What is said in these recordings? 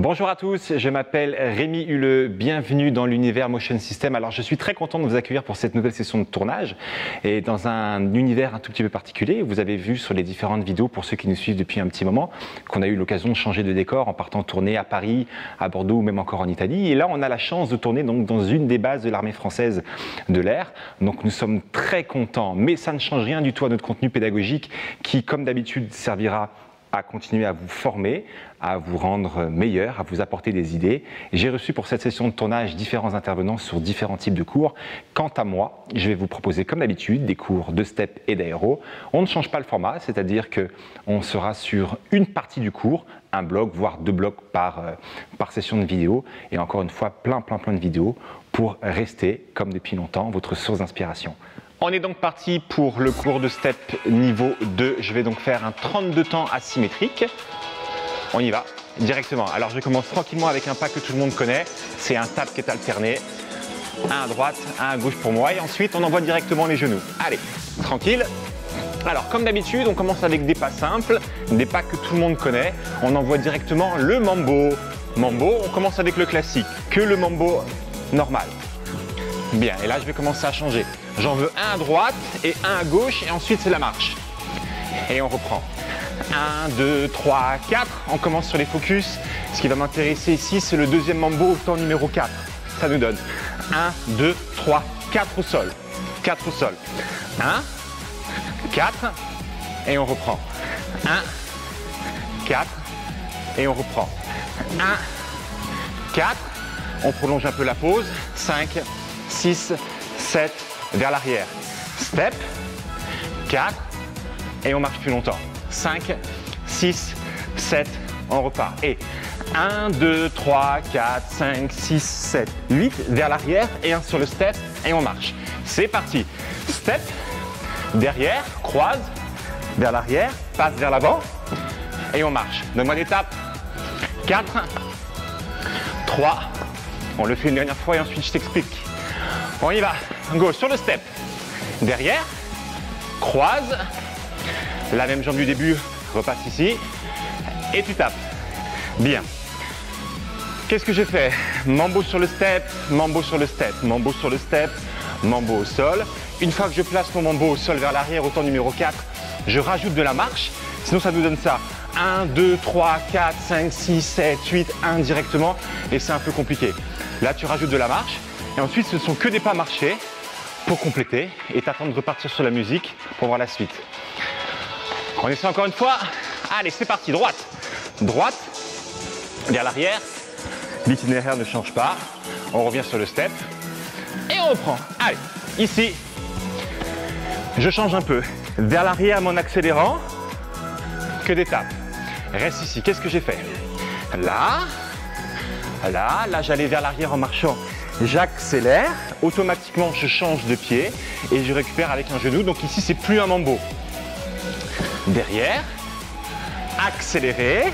Bonjour à tous, je m'appelle Rémi Huleux, bienvenue dans l'univers Motion System. Alors je suis très content de vous accueillir pour cette nouvelle session de tournage et dans un univers un tout petit peu particulier. Vous avez vu sur les différentes vidéos, pour ceux qui nous suivent depuis un petit moment, qu'on a eu l'occasion de changer de décor en partant tourner à Paris, à Bordeaux ou même encore en Italie. Et là on a la chance de tourner donc dans une des bases de l'armée française de l'air. Donc nous sommes très contents, mais ça ne change rien du tout à notre contenu pédagogique qui, comme d'habitude, servira à continuer à vous former, à vous rendre meilleur, à vous apporter des idées. J'ai reçu pour cette session de tournage différents intervenants sur différents types de cours. Quant à moi, je vais vous proposer comme d'habitude des cours de step et d'aéro. On ne change pas le format, c'est-à-dire qu'on sera sur une partie du cours, un bloc, voire 2 blocs par session de vidéo. Et encore une fois, plein de vidéos pour rester, comme depuis longtemps, votre source d'inspiration. On est donc parti pour le cours de step niveau 2. Je vais donc faire un 32 temps asymétrique. On y va directement. Alors je commence tranquillement avec un pas que tout le monde connaît. C'est un tap qui est alterné. Un à droite, un à gauche pour moi. Et ensuite on envoie directement les genoux. Allez, tranquille. Alors comme d'habitude, on commence avec des pas simples, des pas que tout le monde connaît. On envoie directement le mambo. Mambo, on commence avec le classique, que le mambo normal. Bien, et là je vais commencer à changer. J'en veux un à droite et un à gauche et ensuite c'est la marche. Et on reprend. 1, 2, 3, 4. On commence sur les focus. Ce qui va m'intéresser ici, c'est le deuxième mambo au temps numéro 4. Ça nous donne 1, 2, 3, 4 au sol. 4 au sol. 1, 4 et on reprend. 1, 4 et on reprend. 1, 4. On prolonge un peu la pause. 5, 6, 7, vers l'arrière. Step, 4, et on marche plus longtemps. 5, 6, 7, on repart. Et 1, 2, 3, 4, 5, 6, 7, 8, vers l'arrière, et un sur le step, et on marche. C'est parti. Step, derrière, croise, vers l'arrière, passe vers l'avant, et on marche. Donne-moi des tapes. 4, 3, on le fait une dernière fois, et ensuite je t'explique. On y va, go sur le step, derrière, croise, la même jambe du début, repasse ici, et tu tapes. Bien. Qu'est-ce que j'ai fait? Mambo sur le step, mambo sur le step, mambo sur le step, mambo au sol. Une fois que je place mon mambo au sol vers l'arrière au temps numéro 4, je rajoute de la marche, sinon ça nous donne ça. 1, 2, 3, 4, 5, 6, 7, 8, 1 directement, et c'est un peu compliqué. Là, tu rajoutes de la marche. Et ensuite, ce ne sont que des pas marchés pour compléter et t'attends de repartir sur la musique pour voir la suite. On essaie encore une fois. Allez, c'est parti. Droite. Droite, vers l'arrière. L'itinéraire ne change pas. On revient sur le step et on reprend. Allez, ici, je change un peu. Vers l'arrière, mais en accélérant. Que des tapes. Reste ici. Qu'est-ce que j'ai fait? Là, j'allais vers l'arrière en marchant. J'accélère, automatiquement je change de pied et je récupère avec un genou. Donc ici c'est plus un mambo. Derrière, accélérez,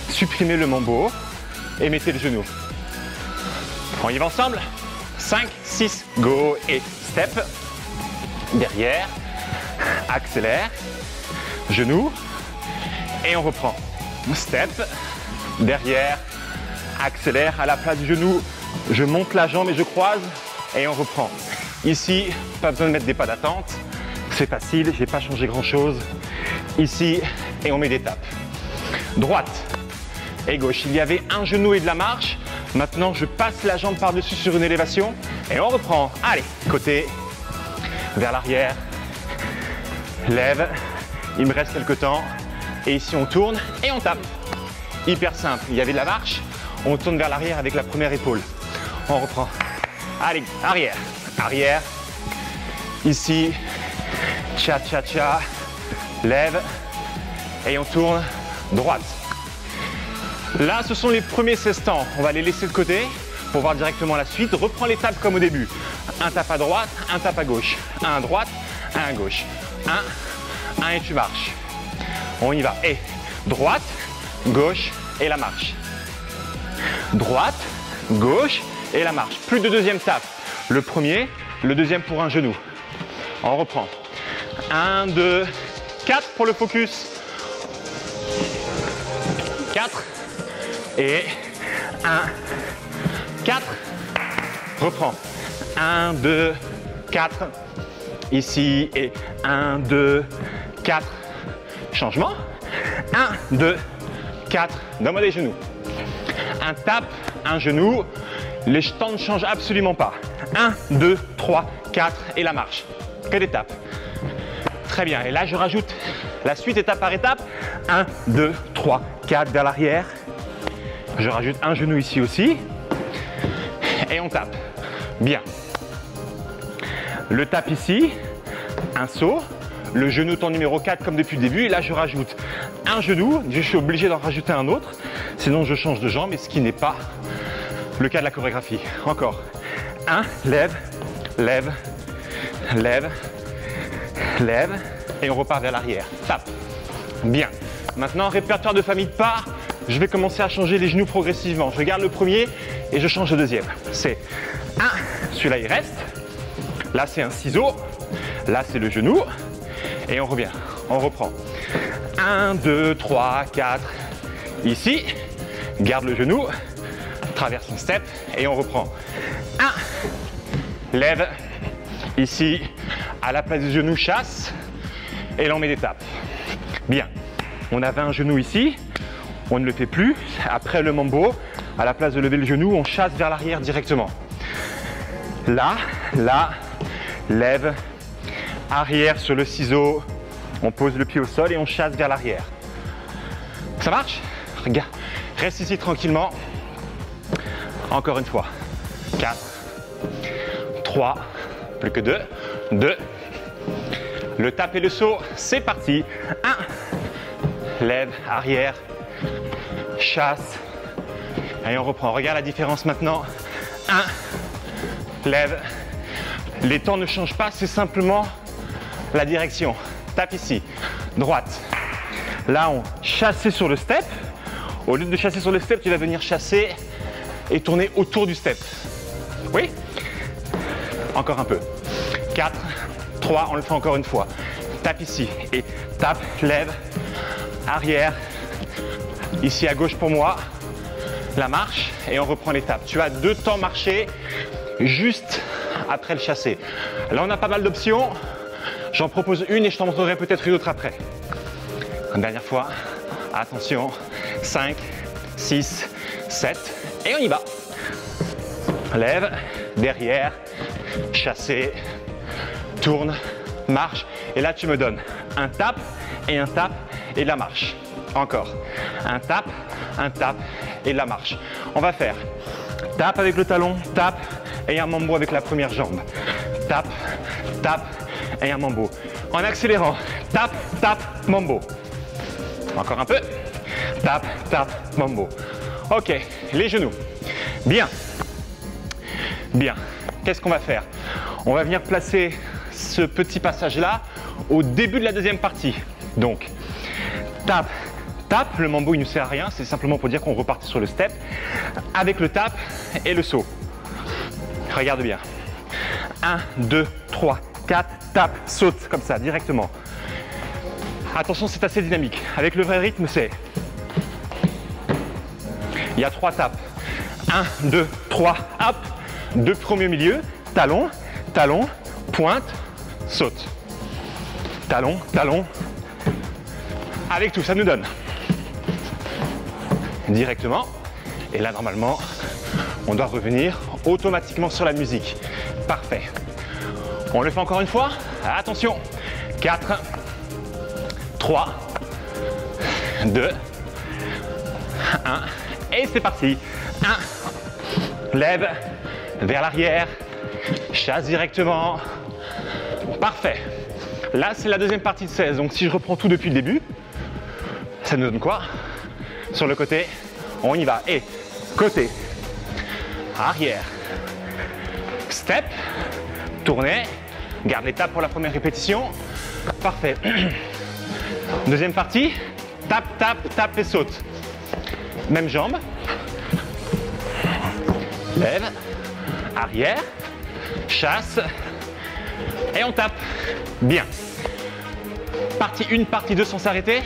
supprimez le mambo et mettez le genou. On y va ensemble. 5, 6, go et step. Derrière, accélère, genou et on reprend. Step, derrière, accélère à la place du genou. Je monte la jambe et je croise et on reprend. Ici, pas besoin de mettre des pas d'attente. C'est facile, j'ai pas changé grand chose. Ici, et on met des tapes. Droite et gauche. Il y avait un genou et de la marche. Maintenant, je passe la jambe par-dessus sur une élévation et on reprend. Allez, côté, vers l'arrière. Lève. Il me reste quelques temps. Et ici, on tourne et on tape. Hyper simple. Il y avait de la marche. On tourne vers l'arrière avec la première épaule. On reprend. Allez, arrière, arrière. Ici, cha-cha-cha. Lève. Et on tourne droite. Là, ce sont les premiers 16 temps. On va les laisser de côté pour voir directement la suite. Reprends les tapes comme au début. Un tape à droite, un tape à gauche. Un à droite, un à gauche. Un et tu marches. On y va. Et droite, gauche et la marche. Droite, gauche et la marche. Plus de deuxième tape. Le premier, le deuxième pour un genou. On reprend. 1, 2, 4 pour le focus. 4 et 1, 4. Reprends. 1, 2, 4. Ici et 1, 2, 4. Changement. 1, 2, 4. Donne-moi les genoux. Un tap, un genou. Les temps ne changent absolument pas. 1, 2, 3, 4 et la marche. Que des tapes. Très bien. Et là, je rajoute la suite étape par étape. 1, 2, 3, 4 vers l'arrière. Je rajoute un genou ici aussi. Et on tape. Bien. Le tap ici. Un saut. Le genou temps numéro 4 comme depuis le début. Et là, je rajoute un genou. Je suis obligé d'en rajouter un autre. Sinon, je change de jambe. Et ce qui n'est pas le cas de la chorégraphie. Encore. 1, lève, lève, lève, lève. Et on repart vers l'arrière. Tape. Bien. Maintenant, répertoire de famille de pas. Je vais commencer à changer les genoux progressivement. Je garde le premier et je change le deuxième. C'est 1. Celui-là, il reste. Là, c'est un ciseau. Là, c'est le genou. Et on revient. On reprend. 1, 2, 3, 4. Ici. Garde le genou. Traverse son step. Et on reprend. 1. Lève. Ici. À la place du genou, chasse. Et là, on met des tapes. Bien. On avait un genou ici. On ne le fait plus. Après le mambo, à la place de lever le genou, on chasse vers l'arrière directement. Là, là, lève, arrière sur le ciseau. On pose le pied au sol et on chasse vers l'arrière. Ça marche? Regarde, reste ici tranquillement. Encore une fois. 4, 3, plus que 2, 2. Le tap et le saut, c'est parti. 1, lève, arrière, chasse. Et on reprend. Regarde la différence maintenant. 1, lève. Les temps ne changent pas, c'est simplement la direction. Tape ici, droite. Là, on chasse sur le step. Au lieu de chasser sur le step, tu vas venir chasser et tourner autour du step. Oui? Encore un peu. 4, 3, on le fait encore une fois. Tape ici et tape, lève, arrière. Ici à gauche pour moi, la marche et on reprend l'étape. Tu as 2 temps marché juste après le chassé. Là, on a pas mal d'options. J'en propose une et je t'en montrerai peut-être une autre après. Une dernière fois. Attention. 5, 6, 7 et on y va. Lève, derrière, chassé, tourne, marche. Et là, tu me donnes un tap et de la marche. Encore. Un tap et de la marche. On va faire tap avec le talon, tap et un mambo avec la première jambe. Tap, tap et un mambo. En accélérant. Tap, tap, mambo. Encore un peu. Tap, tap, mambo. Ok, les genoux. Bien. Bien. Qu'est-ce qu'on va faire? On va venir placer ce petit passage-là au début de la deuxième partie. Donc, tap, tap. Le mambo, il ne sert à rien. C'est simplement pour dire qu'on repartit sur le step avec le tap et le saut. Regarde bien. 1, 2, 3, 4. Tap, saute comme ça, directement. Attention, c'est assez dynamique. Avec le vrai rythme, c'est... Il y a 3 tapes. 1, 2, 3, hop. 2 premiers au milieu. Talon, talon, pointe, saute. Talon, talon. Avec tout, ça nous donne. Directement. Et là, normalement, on doit revenir automatiquement sur la musique. Parfait. On le fait encore une fois. Attention. 4, 3, 2, 1. Et c'est parti. 1. Lève vers l'arrière. Chasse directement. Parfait. Là, c'est la deuxième partie de 16. Donc, si je reprends tout depuis le début, ça nous donne quoi? Sur le côté, on y va. Et côté, arrière, step, tournez, garde l'étape pour la première répétition. Parfait. Deuxième partie, tape, tape, tape et saute. Même jambe. Lève, arrière, chasse et on tape. Bien. Partie 1, partie 2 sans s'arrêter.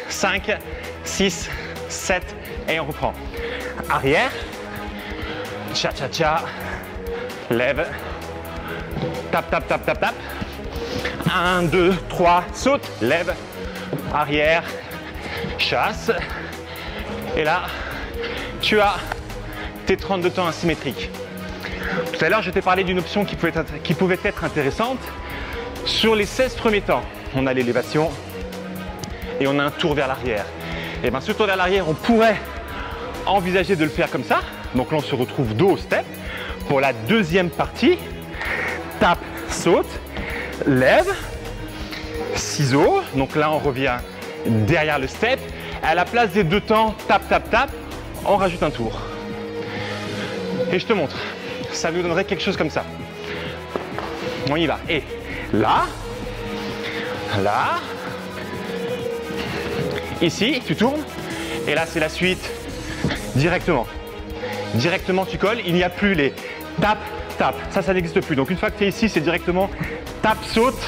5, 6, 7 et on reprend. Arrière, Cha-cha-cha. Lève. Tape, tape, tape, tape, tape. 1, 2, 3, saute, lève, arrière, chasse. Et là, tu as tes 32 temps asymétriques. Tout à l'heure, je t'ai parlé d'une option qui pouvait être intéressante. Sur les 16 premiers temps, on a l'élévation et on a un tour vers l'arrière. Et bien, ce tour vers l'arrière, on pourrait envisager de le faire comme ça. Donc là, on se retrouve dos au step. Pour la deuxième partie, tape, saute, lève, ciseaux. Donc là, on revient derrière le step. À la place des 2 temps, tape, tape, tape, on rajoute un tour. Et je te montre. Ça nous donnerait quelque chose comme ça. On y va. Et là, là, ici, tu tournes. Et là, c'est la suite directement. Directement, tu colles. Il n'y a plus les tape, tape. Ça n'existe plus. Donc, une fois que tu es ici, c'est directement tape, saute,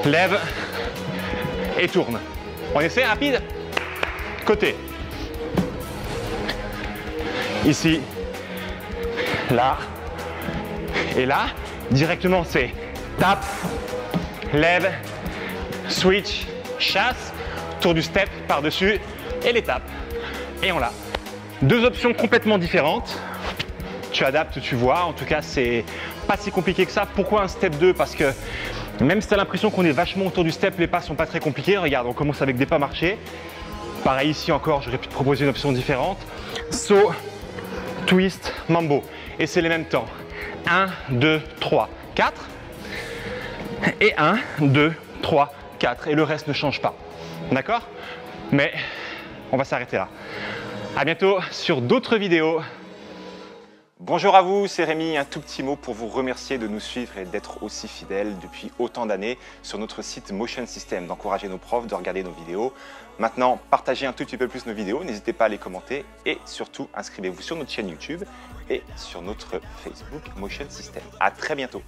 lève et tourne. On essaie rapide. Côté. Ici, là et là. Directement, c'est tape, lève, switch, chasse, tour du step par-dessus et les tapes. Et on l'a. Deux options complètement différentes. Tu adaptes, tu vois. En tout cas, c'est pas si compliqué que ça. Pourquoi un step 2? Parce que même si tu as l'impression qu'on est vachement autour du step, les pas sont pas très compliqués. Regarde, on commence avec des pas marchés. Pareil ici encore, j'aurais pu te proposer une option différente. Saut, twist, mambo. Et c'est les mêmes temps. 1, 2, 3, 4. Et 1, 2, 3, 4. Et le reste ne change pas. D'accord? Mais on va s'arrêter là. À bientôt sur d'autres vidéos. Bonjour à vous, c'est Rémi. Un tout petit mot pour vous remercier de nous suivre et d'être aussi fidèles depuis autant d'années sur notre site Motion System, d'encourager nos profs, de regarder nos vidéos. Maintenant, partagez un tout petit peu plus nos vidéos, n'hésitez pas à les commenter et surtout inscrivez-vous sur notre chaîne YouTube et sur notre Facebook Motion System. À très bientôt.